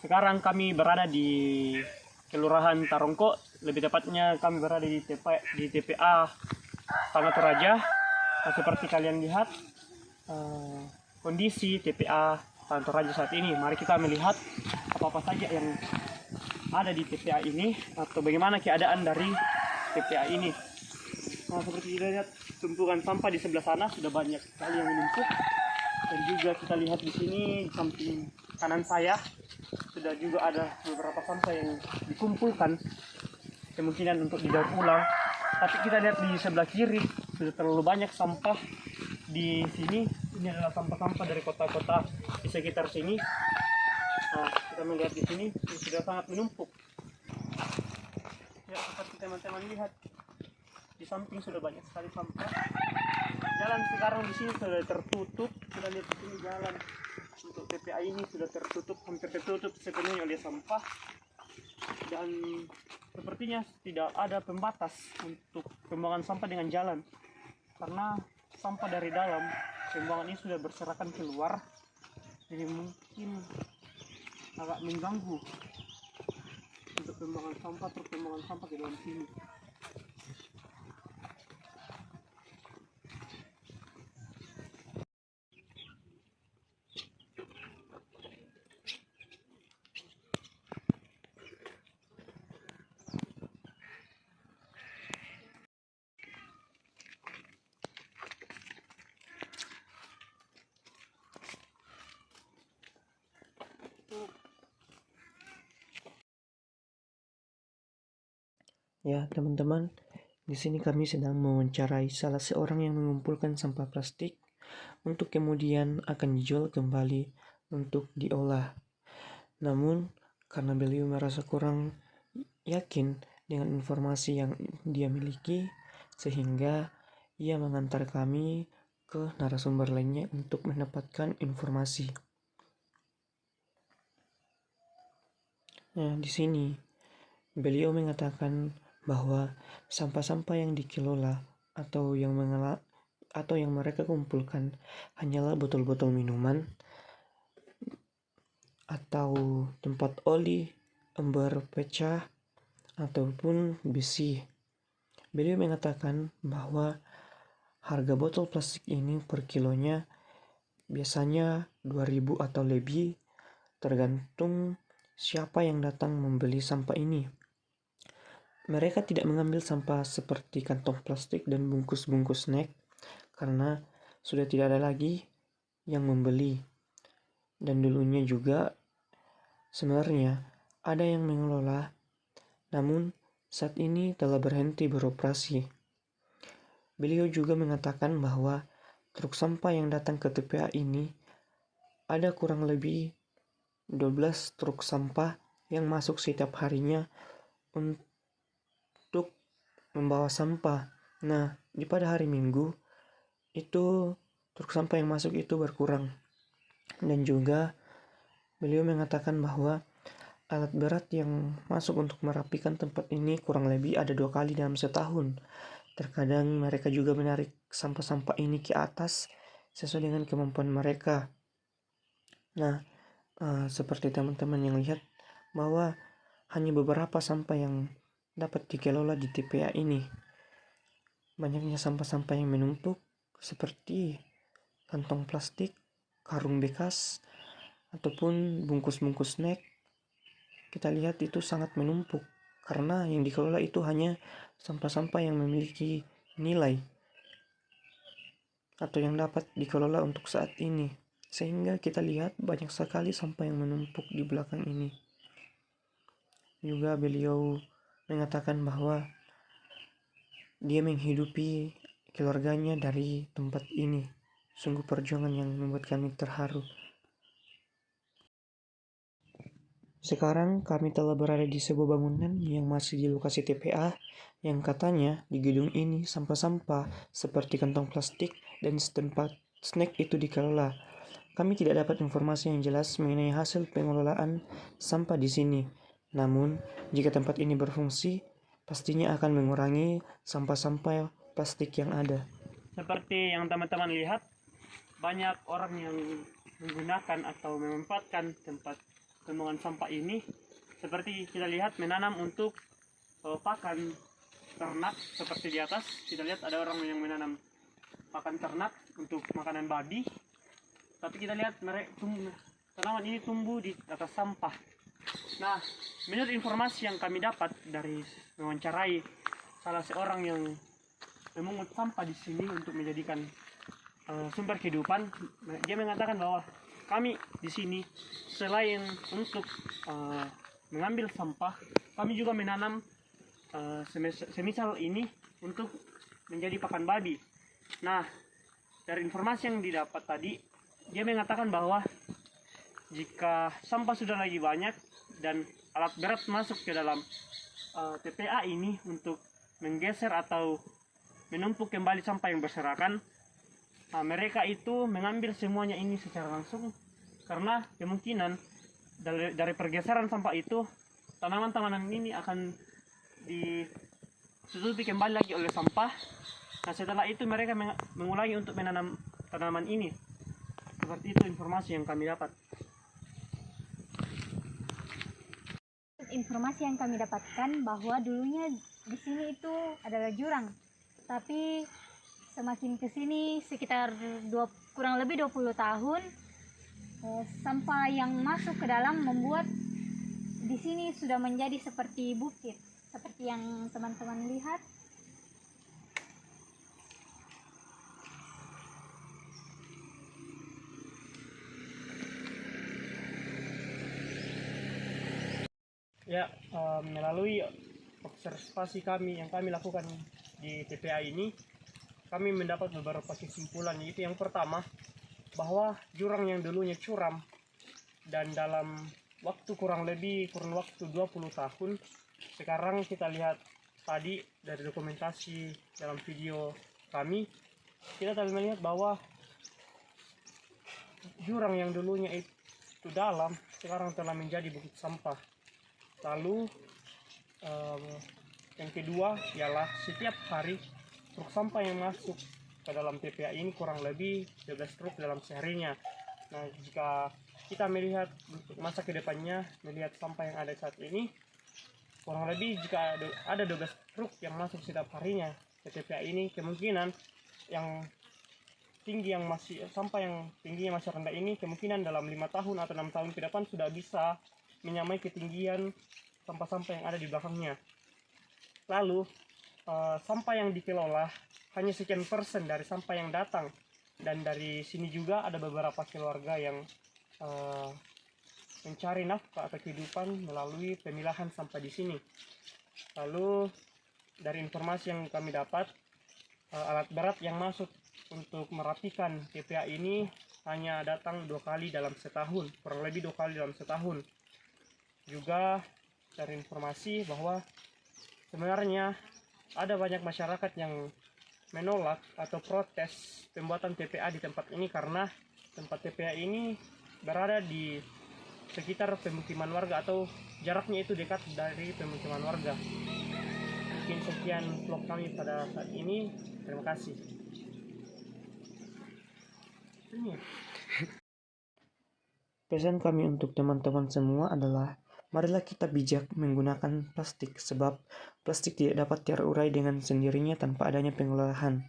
sekarang kami berada di Kelurahan Tarongko, lebih tepatnya kami berada di TPA Tanah Toraja. Nah, seperti kalian lihat kondisi TPA Tanah Toraja saat ini. Mari kita melihat apa-apa saja yang ada di TPA ini atau bagaimana keadaan dari TPA ini. Nah, seperti kita lihat tumpukan sampah di sebelah sana sudah banyak sekali yang menumpuk, dan juga kita lihat di sini di samping kanan saya sudah juga ada beberapa sampah yang dikumpulkan kemungkinan untuk didaur ulang. Tapi kita lihat di sebelah kiri sudah terlalu banyak sampah di sini. Ini adalah sampah-sampah dari kota-kota di sekitar sini. Nah, kita melihat di sini sudah sangat menumpuk. Ya, seperti teman-teman lihat, di samping sudah banyak sekali sampah. Jalan sekarang di sini sudah tertutup. Kita lihat di sini jalan untuk TPA ini sudah tertutup, hampir tertutup sepenuhnya oleh sampah. Dan sepertinya tidak ada pembatas untuk pembuangan sampah dengan jalan, karena sampah dari dalam pembuangan ini sudah berserakan keluar, jadi mungkin agak mengganggu untuk pembuangan sampah, truk pembuangan sampah ke dalam sini. Ya, teman-teman, di sini kami sedang mewawancarai salah seorang yang mengumpulkan sampah plastik untuk kemudian akan dijual kembali untuk diolah. Namun, karena beliau merasa kurang yakin dengan informasi yang dia miliki, sehingga ia mengantar kami ke narasumber lainnya untuk mendapatkan informasi. Nah, di sini beliau mengatakan bahwa sampah-sampah yang dikelola atau yang mereka kumpulkan hanyalah botol-botol minuman atau tempat oli, ember pecah, ataupun besi. Beliau mengatakan bahwa harga botol plastik ini per kilonya biasanya 2.000 atau lebih, tergantung siapa yang datang membeli sampah ini. Mereka tidak mengambil sampah seperti kantong plastik dan bungkus-bungkus snack karena sudah tidak ada lagi yang membeli. Dan dulunya juga sebenarnya ada yang mengelola, namun saat ini telah berhenti beroperasi. Beliau juga mengatakan bahwa truk sampah yang datang ke TPA ini ada kurang lebih 12 truk sampah yang masuk setiap harinya untuk membawa sampah. Nah, pada hari Minggu itu truk sampah yang masuk itu berkurang. Dan juga beliau mengatakan bahwa alat berat yang masuk untuk merapikan tempat ini kurang lebih ada 2 kali dalam setahun. Terkadang mereka juga menarik sampah-sampah ini ke atas sesuai dengan kemampuan mereka. Nah, seperti teman-teman yang lihat bahwa hanya beberapa sampah yang dapat dikelola di TPA ini. Banyaknya sampah-sampah yang menumpuk seperti kantong plastik, karung bekas, ataupun bungkus-bungkus snack. Kita lihat itu sangat menumpuk karena yang dikelola itu hanya sampah-sampah yang memiliki nilai atau yang dapat dikelola untuk saat ini. Sehingga kita lihat banyak sekali sampah yang menumpuk di belakang ini. Juga beliau mengatakan bahwa dia menghidupi keluarganya dari tempat ini. Sungguh perjuangan yang membuat kami terharu. Sekarang kami telah berada di sebuah bangunan yang masih di lokasi TPA, yang katanya di gedung ini sampah-sampah seperti kantong plastik dan setempat snack itu dikelola. Kami tidak dapat informasi yang jelas mengenai hasil pengelolaan sampah di sini. Namun, jika tempat ini berfungsi, pastinya akan mengurangi sampah-sampah plastik yang ada. Seperti yang teman-teman lihat, banyak orang yang menggunakan atau memanfaatkan tempat pembuangan sampah ini, seperti kita lihat menanam untuk pakan ternak. Seperti di atas kita lihat ada orang yang menanam pakan ternak untuk makanan babi, tapi kita lihat tanaman ini tumbuh di atas sampah. Nah, menurut informasi yang kami dapat dari mewawancarai salah seorang yang memungut sampah di sini untuk menjadikan sumber kehidupan, dia mengatakan bahwa kami di sini selain untuk mengambil sampah, kami juga menanam semisal ini untuk menjadi pakan babi. Nah, dari informasi yang didapat tadi, dia mengatakan bahwa jika sampah sudah lagi banyak dan alat berat masuk ke dalam TPA ini untuk menggeser atau menumpuk kembali sampah yang berserakan, mereka itu mengambil semuanya ini secara langsung, karena kemungkinan dari pergeseran sampah itu tanaman-tanaman ini akan ditutupi kembali lagi oleh sampah. Nah, setelah itu mereka mengulangi untuk menanam tanaman ini. Seperti itu informasi yang kami dapat. Informasi yang kami dapatkan bahwa dulunya di sini itu adalah jurang, tapi semakin ke sini sekitar kurang lebih 20 tahun sampah yang masuk ke dalam membuat di sini sudah menjadi seperti bukit, seperti yang teman-teman lihat. Ya, melalui observasi kami yang kami lakukan di TPA ini, kami mendapat beberapa kesimpulan, yaitu yang pertama, bahwa jurang yang dulunya curam dan dalam kurun waktu 20 tahun, sekarang kita lihat tadi dari dokumentasi dalam video kami, kita tadi melihat bahwa jurang yang dulunya itu dalam sekarang telah menjadi bukit sampah. Lalu yang kedua ialah setiap hari truk sampah yang masuk ke dalam TPA ini kurang lebih 12 truk dalam seharinya. Nah, jika kita melihat masa ke depannya, melihat sampah yang ada saat ini, kurang lebih jika ada 12 truk yang masuk setiap harinya ke TPA ini, kemungkinan sampah yang tingginya masih rendah ini, kemungkinan dalam 5 tahun atau 6 tahun ke depan sudah bisa menyamai ketinggian sampah-sampah yang ada di belakangnya. Lalu sampah yang dikelola hanya sekian persen dari sampah yang datang, dan dari sini juga ada beberapa keluarga yang mencari nafkah atau kehidupan melalui pemilahan sampah di sini. Lalu dari informasi yang kami dapat, alat berat yang masuk untuk merapikan TPA ini hanya datang 2 kali dalam setahun, kurang lebih 2 kali dalam setahun. Juga dari informasi bahwa sebenarnya ada banyak masyarakat yang menolak atau protes pembuatan TPA di tempat ini, karena tempat TPA ini berada di sekitar pemukiman warga atau jaraknya itu dekat dari pemukiman warga. Mungkin sekian vlog kami pada saat ini. Terima kasih. Pesan kami untuk teman-teman semua adalah marilah kita bijak menggunakan plastik, sebab plastik tidak dapat terurai dengan sendirinya tanpa adanya pengelolaan.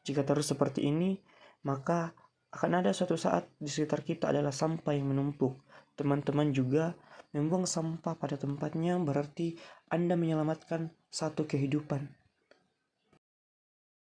Jika terus seperti ini, maka akan ada suatu saat di sekitar kita adalah sampah yang menumpuk. Teman-teman juga membuang sampah pada tempatnya, berarti Anda menyelamatkan satu kehidupan.